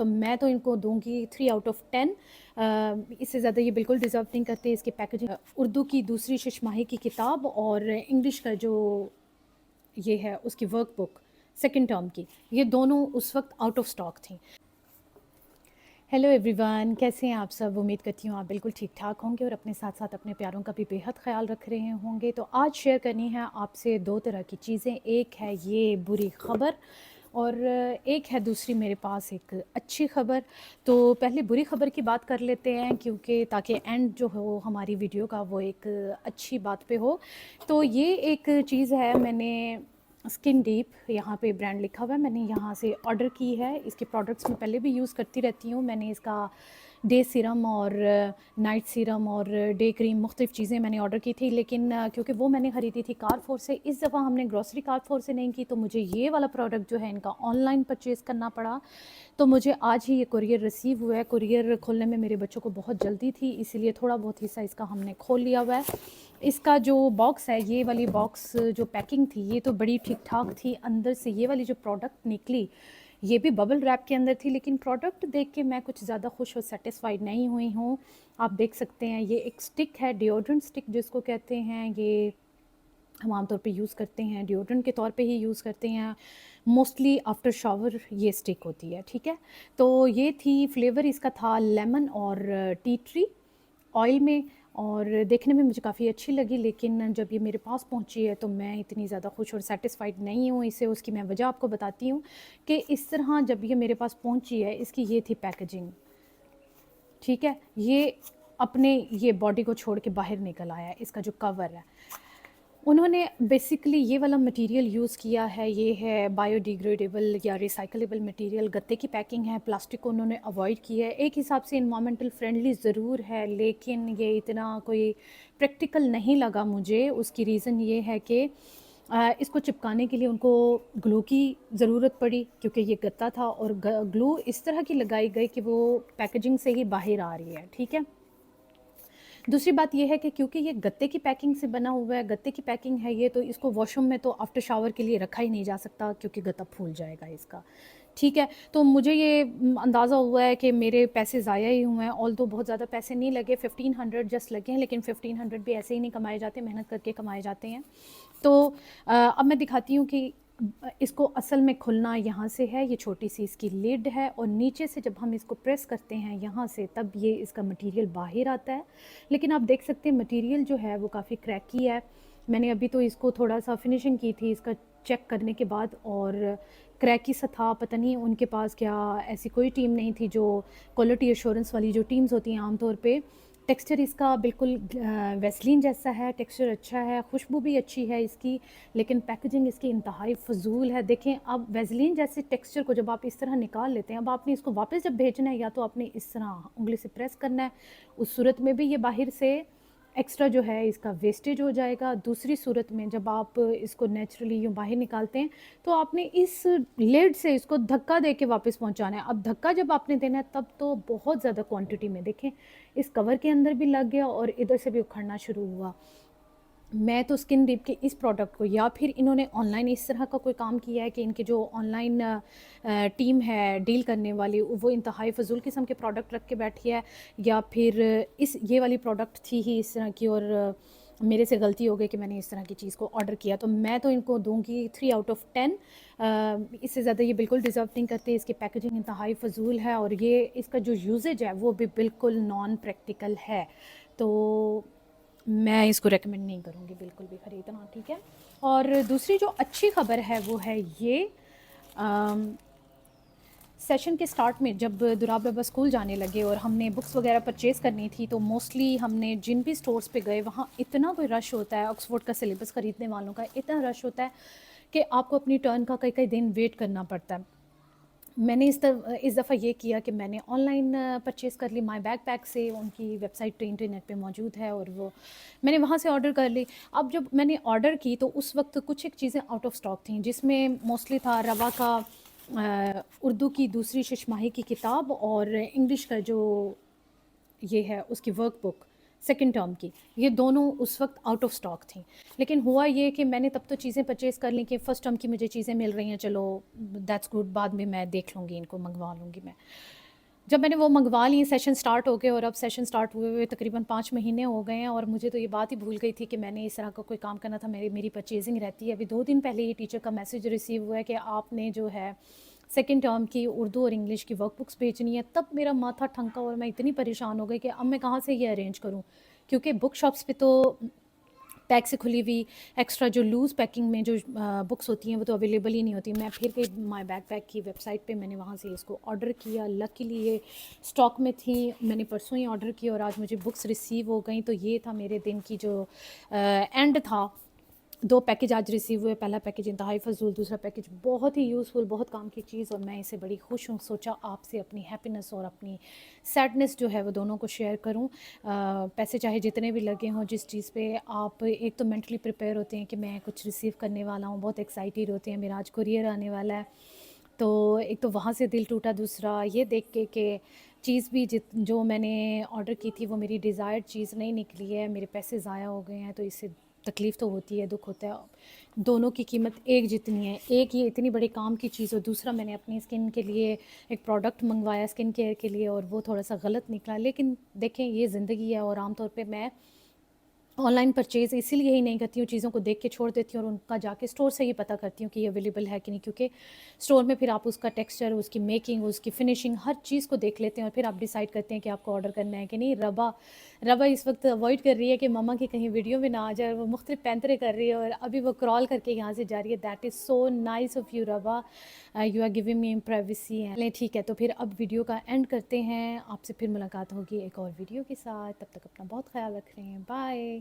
تو میں تو ان کو دوں گی 3 آؤٹ آف 10. اس سے زیادہ یہ بالکل ڈیزرو نہیں کرتے. اس کی پیکیجنگ اردو کی دوسری ششماہی کی کتاب اور انگلش کا جو یہ ہے اس کی ورک بک سیکنڈ ٹرم کی، یہ دونوں اس وقت آؤٹ آف سٹاک تھیں. ہیلو ایوری ون، کیسے ہیں آپ سب؟ امید کرتی ہوں آپ بالکل ٹھیک ٹھاک ہوں گے اور اپنے ساتھ ساتھ اپنے پیاروں کا بھی بے حد خیال رکھ رہے ہوں گے. تو آج شیئر کرنی ہے آپ سے 2 طرح کی چیزیں. ایک ہے یہ بری خبر اور ایک ہے دوسری میرے پاس ایک اچھی خبر. تو پہلے بری خبر کی بات کر لیتے ہیں کیونکہ تاکہ اینڈ جو ہو ہماری ویڈیو کا وہ ایک اچھی بات پہ ہو. تو یہ ایک چیز ہے، میں نے اسکن ڈیپ یہاں پہ برانڈ لکھا ہوا ہے، میں نے یہاں سے آرڈر کی ہے. اس کے پروڈکٹس میں پہلے بھی یوز کرتی رہتی ہوں. میں نے اس کا ڈے سیرم اور نائٹ سیرم اور ڈے کریم مختلف چیزیں میں نے آرڈر کی تھی، لیکن کیونکہ وہ میں نے خریدی تھی کارفور سے، اس دفعہ ہم نے گروسری کارفور سے نہیں کی، تو مجھے یہ والا پروڈکٹ جو ہے ان کا آن لائن پرچیز کرنا پڑا. تو مجھے آج ہی یہ کوریئر ریسیو ہوا ہے. کوریئر کھولنے میں میرے بچوں کو بہت جلدی تھی، اسی لیے تھوڑا بہت حصہ اس کا ہم نے کھول لیا ہوا ہے. اس کا جو باکس ہے، یہ والی باکس جو پیکنگ تھی یہ تو بڑی ٹھیک ٹھاک تھی. اندر سے یہ والی جو پروڈکٹ نکلی یہ بھی ببل ریپ کے اندر تھی، لیکن پروڈکٹ دیکھ کے میں کچھ زیادہ خوش اور سیٹسفائیڈ نہیں ہوئی ہوں. آپ دیکھ سکتے ہیں یہ ایک سٹک ہے، ڈیوڈرنٹ سٹک جس کو کہتے ہیں. یہ ہم عام طور پہ یوز کرتے ہیں، ڈیوڈرنٹ کے طور پہ ہی یوز کرتے ہیں موسٹلی آفٹر شاور یہ سٹک ہوتی ہے. ٹھیک ہے، تو یہ تھی. فلیور اس کا تھا لیمن اور ٹی ٹری آئل میں، اور دیکھنے میں مجھے کافی اچھی لگی، لیکن جب یہ میرے پاس پہنچی ہے تو میں اتنی زیادہ خوش اور سیٹسفائیڈ نہیں ہوں اسے. اس کی میں وجہ آپ کو بتاتی ہوں کہ اس طرح جب یہ میرے پاس پہنچی ہے، اس کی یہ تھی پیکیجنگ. ٹھیک ہے، یہ اپنے یہ باڈی کو چھوڑ کے باہر نکل آیا ہے. اس کا جو کور ہے انہوں نے بیسیکلی یہ والا مٹیریل یوز کیا ہے، یہ ہے بایو ڈیگریڈیبل یا ریسائکلیبل مٹیریل. گتے کی پیکنگ ہے، پلاسٹک کو انہوں نے اوائڈ کیا ہے. ایک حساب سے انوائرمنٹل فرینڈلی ضرور ہے، لیکن یہ اتنا کوئی پریکٹیکل نہیں لگا مجھے. اس کی ریزن یہ ہے کہ اس کو چپکانے کے لیے ان کو گلو کی ضرورت پڑی، کیونکہ یہ گتا تھا اور گلو اس طرح کی لگائی گئی کہ وہ پیکیجنگ سے ہی باہر آ رہی ہے. ٹھیک ہے، دوسری بات یہ ہے کہ کیونکہ یہ گتے کی پیکنگ سے بنا ہوا ہے، گتے کی پیکنگ ہے یہ، تو اس کو واش روم میں تو آفٹر شاور کے لیے رکھا ہی نہیں جا سکتا کیونکہ گتا پھول جائے گا اس کا. ٹھیک ہے، تو مجھے یہ اندازہ ہوا ہے کہ میرے پیسے ضائع ہی ہوئے ہیں. آل دو بہت زیادہ پیسے نہیں لگے، 1500 جسٹ لگے ہیں، لیکن 1500 بھی ایسے ہی نہیں کمائے جاتے، محنت کر کے کمائے جاتے ہیں. تو اب میں دکھاتی ہوں کہ اس کو اصل میں کھلنا یہاں سے ہے. یہ چھوٹی سی اس کی لیڈ ہے اور نیچے سے جب ہم اس کو پریس کرتے ہیں یہاں سے، تب یہ اس کا مٹیریل باہر آتا ہے. لیکن آپ دیکھ سکتے ہیں مٹیریل جو ہے وہ کافی کریکی ہے. میں نے ابھی تو اس کو تھوڑا سا فنیشنگ کی تھی اس کا چیک کرنے کے بعد، اور کریکی سا تھا. پتہ نہیں ان کے پاس کیا ایسی کوئی ٹیم نہیں تھی جو کوالٹی ایشورنس والی جو ٹیمز ہوتی ہیں عام طور پہ. ٹیکسچر اس کا بالکل ویسلین جیسا ہے، ٹیکسچر اچھا ہے، خوشبو بھی اچھی ہے اس کی، لیکن پیکیجنگ اس کی انتہائی فضول ہے. دیکھیں اب ویسلین جیسے ٹیکسچر کو جب آپ اس طرح نکال لیتے ہیں، اب آپ نے اس کو واپس جب بھیجنا ہے یا تو آپ نے اس طرح انگلی سے پریس کرنا ہے، اس صورت میں بھی یہ باہر سے ایکسٹرا جو ہے اس کا ویسٹیج ہو جائے گا. دوسری صورت میں جب آپ اس کو نیچرلی یوں باہر نکالتے ہیں تو آپ نے اس لیڈ سے اس کو دھکا دے کے واپس پہنچانا ہے. اب دھکا جب آپ نے دینا ہے تب تو بہت زیادہ کوانٹٹی میں، دیکھیں اس کور کے اندر بھی لگ گیا اور ادھر سے بھی اکھڑنا شروع ہوا. میں تو اسکن ڈیپ کے اس پروڈکٹ کو، یا پھر انہوں نے آن لائن اس طرح کا کوئی کام کیا ہے کہ ان کے جو آن لائن ٹیم ہے ڈیل کرنے والی وہ انتہائی فضول قسم کے پروڈکٹ رکھ کے بیٹھی ہے، یا پھر یہ والی پروڈکٹ تھی ہی اس طرح کی اور میرے سے غلطی ہو گئی کہ میں نے اس طرح کی چیز کو آرڈر کیا. تو میں تو ان کو دوں گی 3 آؤٹ آف 10. اس سے زیادہ یہ بالکل ڈیزرو نہیں کرتے. اس کی پیکیجنگ انتہائی فضول ہے اور یہ اس کا جو یوزیج ہے وہ بھی بالکل نان پریکٹیکل ہے. تو میں اس کو ریکمنڈ نہیں کروں گی بالکل بھی خریدنا. ٹھیک ہے، اور دوسری جو اچھی خبر ہے وہ ہے یہ سیشن کے سٹارٹ میں جب دراب بابا اسکول جانے لگے اور ہم نے بکس وغیرہ پرچیز کرنی تھی تو موسٹلی ہم نے جن بھی سٹورز پہ گئے وہاں اتنا کوئی رش ہوتا ہے، آکسفورڈ کا سلیبس خریدنے والوں کا اتنا رش ہوتا ہے کہ آپ کو اپنی ٹرن کا کئی کئی دن ویٹ کرنا پڑتا ہے. میں نے اس دفعہ یہ کیا کہ میں نے آن لائن پرچیز کر لی مائی بیک پیک سے. ان کی ویب سائٹ پہ انٹرنیٹ پہ موجود ہے اور وہ میں نے وہاں سے آرڈر کر لی. اب جب میں نے آرڈر کی تو اس وقت کچھ ایک چیزیں آؤٹ آف سٹاک تھیں، جس میں موسٹلی تھا روا کا اردو کی دوسری ششماہی کی کتاب اور انگلش کا جو یہ ہے اس کی ورک بک سیکنڈ ٹرم کی، یہ دونوں اس وقت آؤٹ آف اسٹاک تھیں. لیکن ہوا یہ کہ میں نے تب تو چیزیں پرچیز کر لیں کہ فرسٹ ٹرم کی مجھے چیزیں مل رہی ہیں، چلو دیٹس گڈ، بعد میں میں دیکھ لوں گی، ان کو منگوا لوں گی میں. جب میں نے وہ منگوا لی، سیشن سٹارٹ ہو گئے، اور اب سیشن سٹارٹ ہوئے ہوئے تقریباً 5 مہینے ہو گئے ہیں، اور مجھے تو یہ بات ہی بھول گئی تھی کہ میں نے اس طرح کا کوئی کام کرنا تھا. میری پرچیزنگ رہتی ہے. ابھی 2 دن پہلے یہ ٹیچر کا میسیج ریسیو ہوا ہے کہ آپ نے جو ہے سیکنڈ ٹرم کی اردو اور انگلش کی ورک بکس بھیجنی ہے. تب میرا ماتھا ٹھنکا اور میں اتنی پریشان ہو گئی کہ اب میں کہاں سے یہ ارینج کروں، کیونکہ بک شاپس پہ تو پیک سے کھلی ہوئی ایکسٹرا جو لوز پیکنگ میں جو بکس ہوتی ہیں وہ تو اویلیبل ہی نہیں ہوتی. میں پھر گئی مائی بیک پیک کی ویب سائٹ پہ، میں نے وہاں سے اس کو آرڈر کیا. لکیلی یہ اسٹاک میں تھی، میں نے پرسوں ہی آرڈر کیا اور آج مجھے بکس ریسیو ہو گئیں. تو یہ تھا میرے دن کی جو اینڈ تھا. 2 پیکج آج ریسیو ہوئے. پہلا پیکج انتہائی فضول، دوسرا پیکج بہت ہی یوزفل، بہت کام کی چیز، اور میں اسے بڑی خوش ہوں. سوچا آپ سے اپنی ہیپینس اور اپنی سیڈنس جو ہے وہ دونوں کو شیئر کروں. پیسے چاہے جتنے بھی لگے ہوں، جس چیز پہ آپ ایک تو مینٹلی پریپیئر ہوتے ہیں کہ میں کچھ ریسیو کرنے والا ہوں، بہت ایکسائٹیڈ ہوتے ہیں میرا آج کوریئر آنے والا ہے، تو ایک تو وہاں سے دل ٹوٹا. دوسرا یہ دیکھ کے کہ چیز بھی جو میں نے آرڈر کی تھی وہ میری ڈیزائرڈ چیز نہیں نکلی ہے، میرے پیسے ضائع ہو گئے ہیں. تو اس سے تکلیف تو ہوتی ہے، دکھ ہوتا ہے. دونوں کی قیمت ایک جتنی ہے، ایک یہ اتنی بڑے کام کی چیز، اور دوسرا میں نے اپنی اسکن کے لیے ایک پروڈکٹ منگوایا اسکن کیئر کے لیے، اور وہ تھوڑا سا غلط نکلا. لیکن دیکھیں یہ زندگی ہے، اور عام طور پہ میں آن لائن پرچیز اسی لیے ہی نہیں کرتی ہوں، چیزوں کو دیکھ کے چھوڑ دیتی ہوں اور ان کا جا کے اسٹور سے ہی پتہ کرتی ہوں کہ یہ اویلیبل ہے کہ نہیں، کیونکہ اسٹور میں پھر آپ اس کا ٹیکسچر، اس کی میکنگ، اس کی فنیشنگ، ہر چیز کو دیکھ لیتے ہیں، اور پھر آپ ڈیسائیڈ کرتے ہیں کہ آپ کو آرڈر کرنا ہے کہ نہیں. ربا اس وقت اوائڈ کر رہی ہے کہ ماما کی کہیں ویڈیو میں نہ آ جائے، وہ مختلف پینترے کر رہی ہے اور ابھی وہ کرال کر کے یہاں سے جا رہی ہے. That is so nice of you ربا، you are giving me privacy. ٹھیک ہے، تو پھر اب ویڈیو کا اینڈ کرتے ہیں. آپ سے پھر ملاقات ہوگی ایک اور ویڈیو کے ساتھ. تب تک اپنا بہت خیال رکھ رہے ہیں. بائے.